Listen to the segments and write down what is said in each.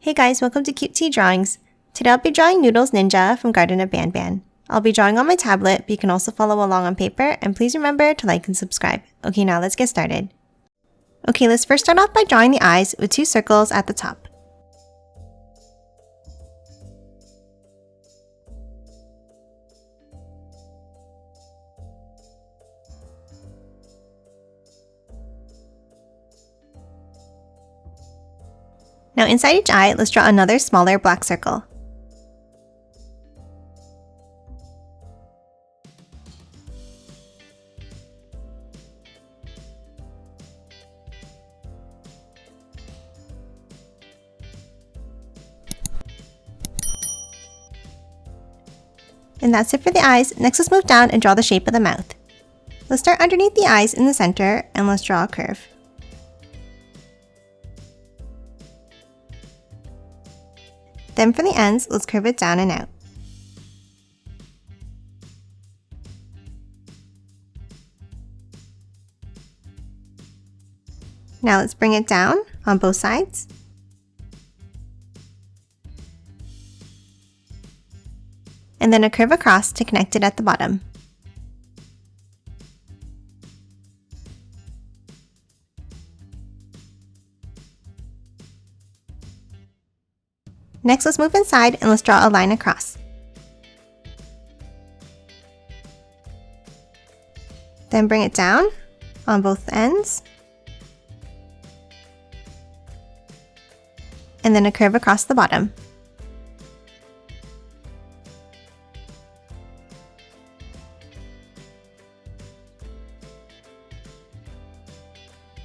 Hey guys, welcome to Cute Tea Drawings. Today I'll be drawing Noodles Ninja from Garten of Banban. I'll be drawing on my tablet, but you can also follow along on paper, and please remember to like and subscribe. Okay, now let's get started. Okay, let's first start off by drawing the eyes with 2 circles at the top. Now inside each eye, let's draw another smaller black circle. And that's it for the eyes. Next, let's move down and draw the shape of the mouth. Let's start underneath the eyes in the center and let's draw a curve. Then for the ends, let's curve it down and out. Now let's bring it down on both sides. And then a curve across to connect it at the bottom. Next, let's move inside and let's draw a line across. Then bring it down on both ends. And then a curve across the bottom.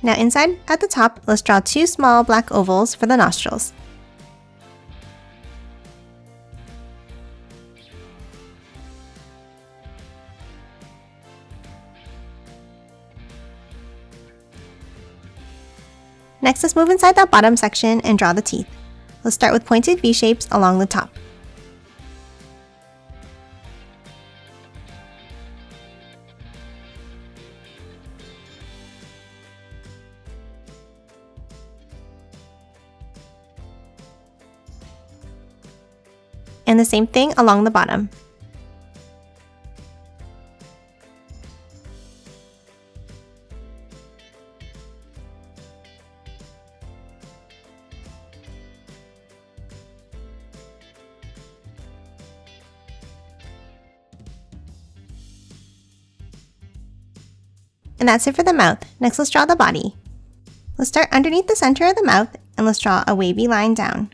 Now inside at the top, let's draw 2 small black ovals for the nostrils. Next, let's move inside that bottom section and draw the teeth. Let's start with pointed V shapes along the top. And the same thing along the bottom. And that's it for the mouth. Next, let's draw the body. Let's start underneath the center of the mouth and let's draw a wavy line down.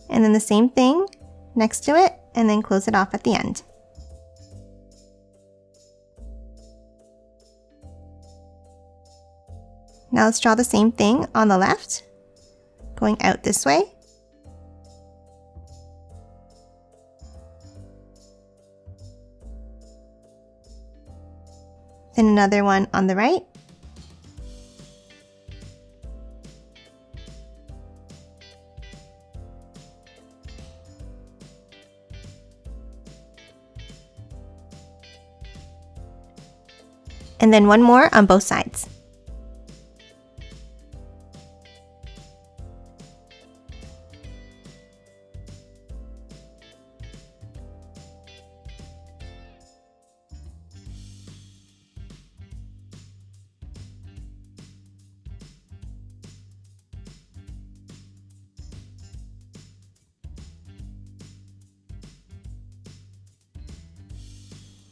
And then the same thing next to it, and then close it off at the end. Now let's draw the same thing on the left, going out this way. Then another one on the right. And then one more on both sides.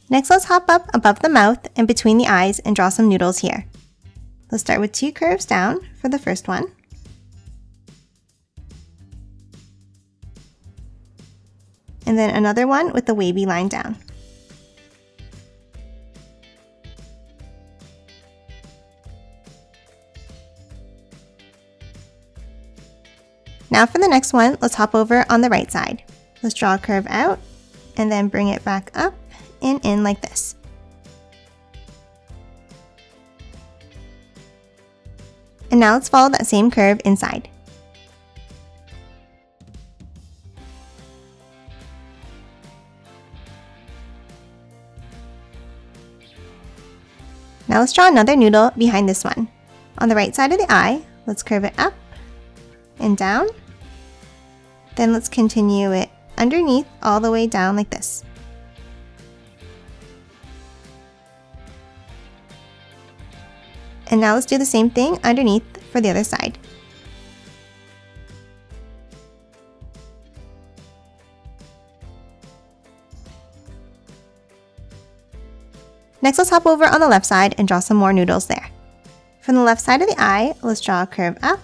Next, let's hop up above the mouth and between the eyes and draw some noodles here. Let's start with 2 curves down for the first one. And then another one with a wavy line down. Now for the next one, let's hop over on the right side. Let's draw a curve out and then bring it back up and in like this. And now let's follow that same curve inside. Now let's draw another noodle behind this one. On the right side of the eye, let's curve it up and down. Then let's continue it underneath all the way down like this. And now let's do the same thing underneath for the other side. Next, let's hop over on the left side and draw some more noodles there. From the left side of the eye, let's draw a curve up,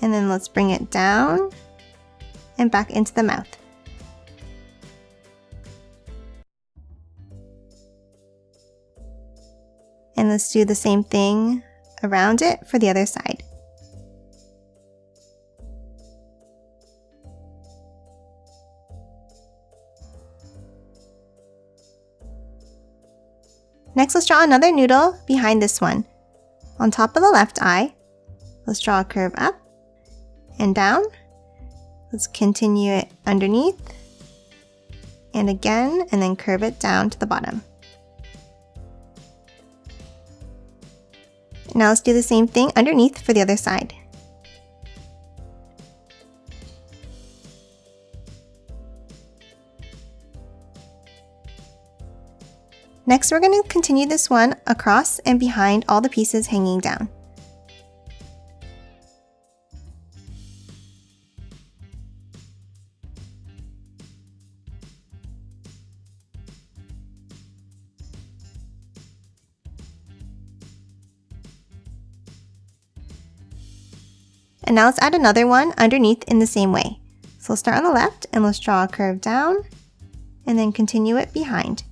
and then let's bring it down and back into the mouth. And let's do the same thing around it for the other side. Next, let's draw another noodle behind this one. On top of the left eye, let's draw a curve up and down. Let's continue it underneath and again, and then curve it down to the bottom. Now let's do the same thing underneath for the other side. Next, we're going to continue this one across and behind all the pieces hanging down. And now let's add another one underneath in the same way. So let's start on the left and let's draw a curve down and then continue it behind.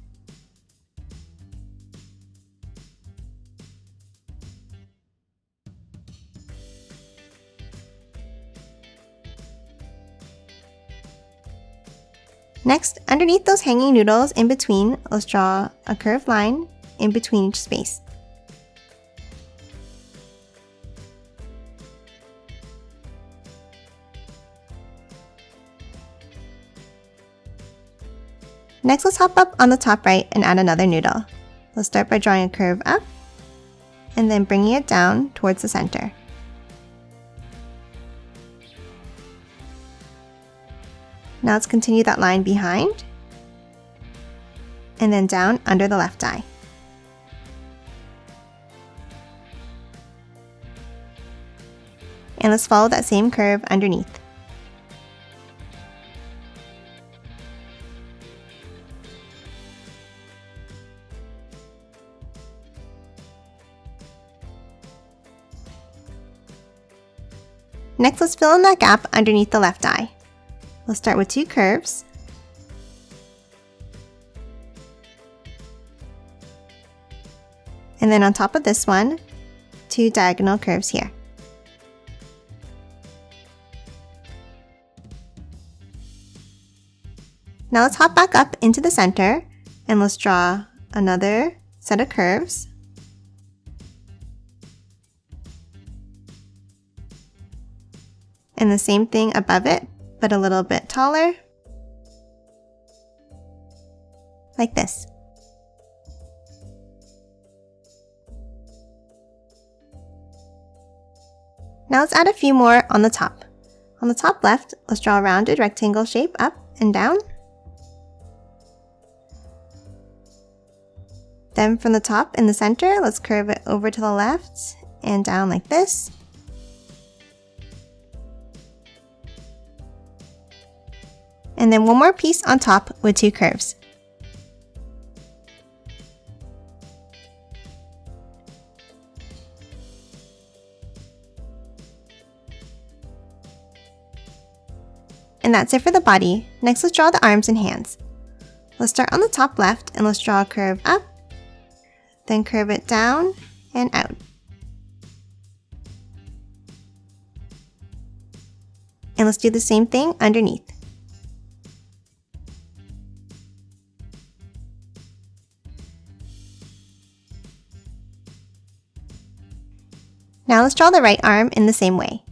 Next, underneath those hanging noodles in between, let's draw a curved line in between each space. Next, let's hop up on the top right and add another noodle. Let's start by drawing a curve up and then bringing it down towards the center. Now let's continue that line behind and then down under the left eye. And let's follow that same curve underneath. Next, let's fill in that gap underneath the left eye. We'll start with two curves. And then on top of this one, two diagonal curves here. Now let's hop back up into the center and let's draw another set of curves. And the same thing above it, but a little bit taller, like this. Now let's add a few more on the top. On the top left, let's draw a rounded rectangle shape up and down. Then from the top in the center, let's curve it over to the left and down like this. And then one more piece on top with two curves. And that's it for the body. Next, let's draw the arms and hands. Let's start on the top left and let's draw a curve up, then curve it down and out. And let's do the same thing underneath. Now let's draw the right arm in the same way.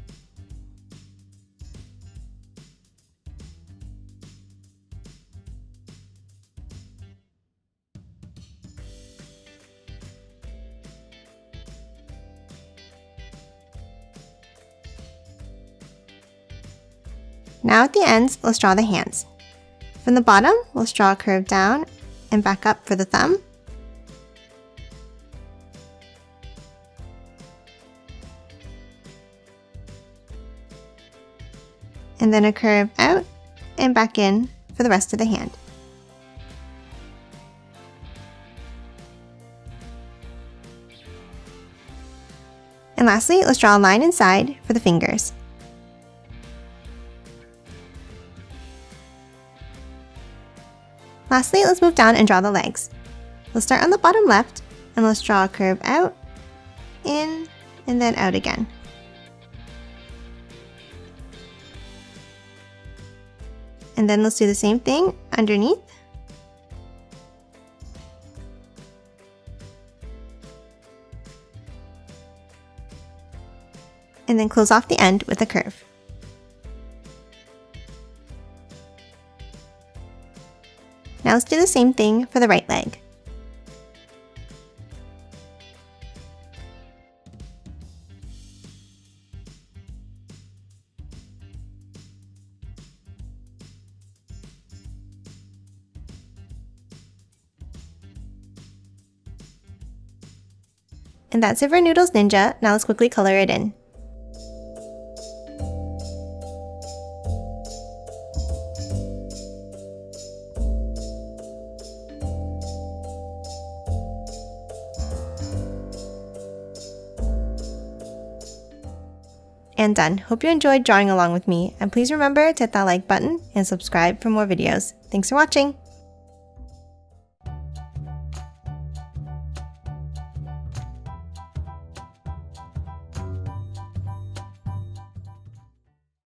Now at the ends, let's draw the hands. From the bottom, let's draw a curve down and back up for the thumb. And then a curve out and back in for the rest of the hand. And lastly, let's draw a line inside for the fingers. Lastly, let's move down and draw the legs. Let's start on the bottom left and let's draw a curve out, in, and then out again. And then let's do the same thing underneath. And then close off the end with a curve. Now let's do the same thing for the right leg. And that's it for Noodles Ninja. Now let's quickly color it in. And done. Hope you enjoyed drawing along with me, and please remember to hit that like button and subscribe for more videos. Thanks for watching!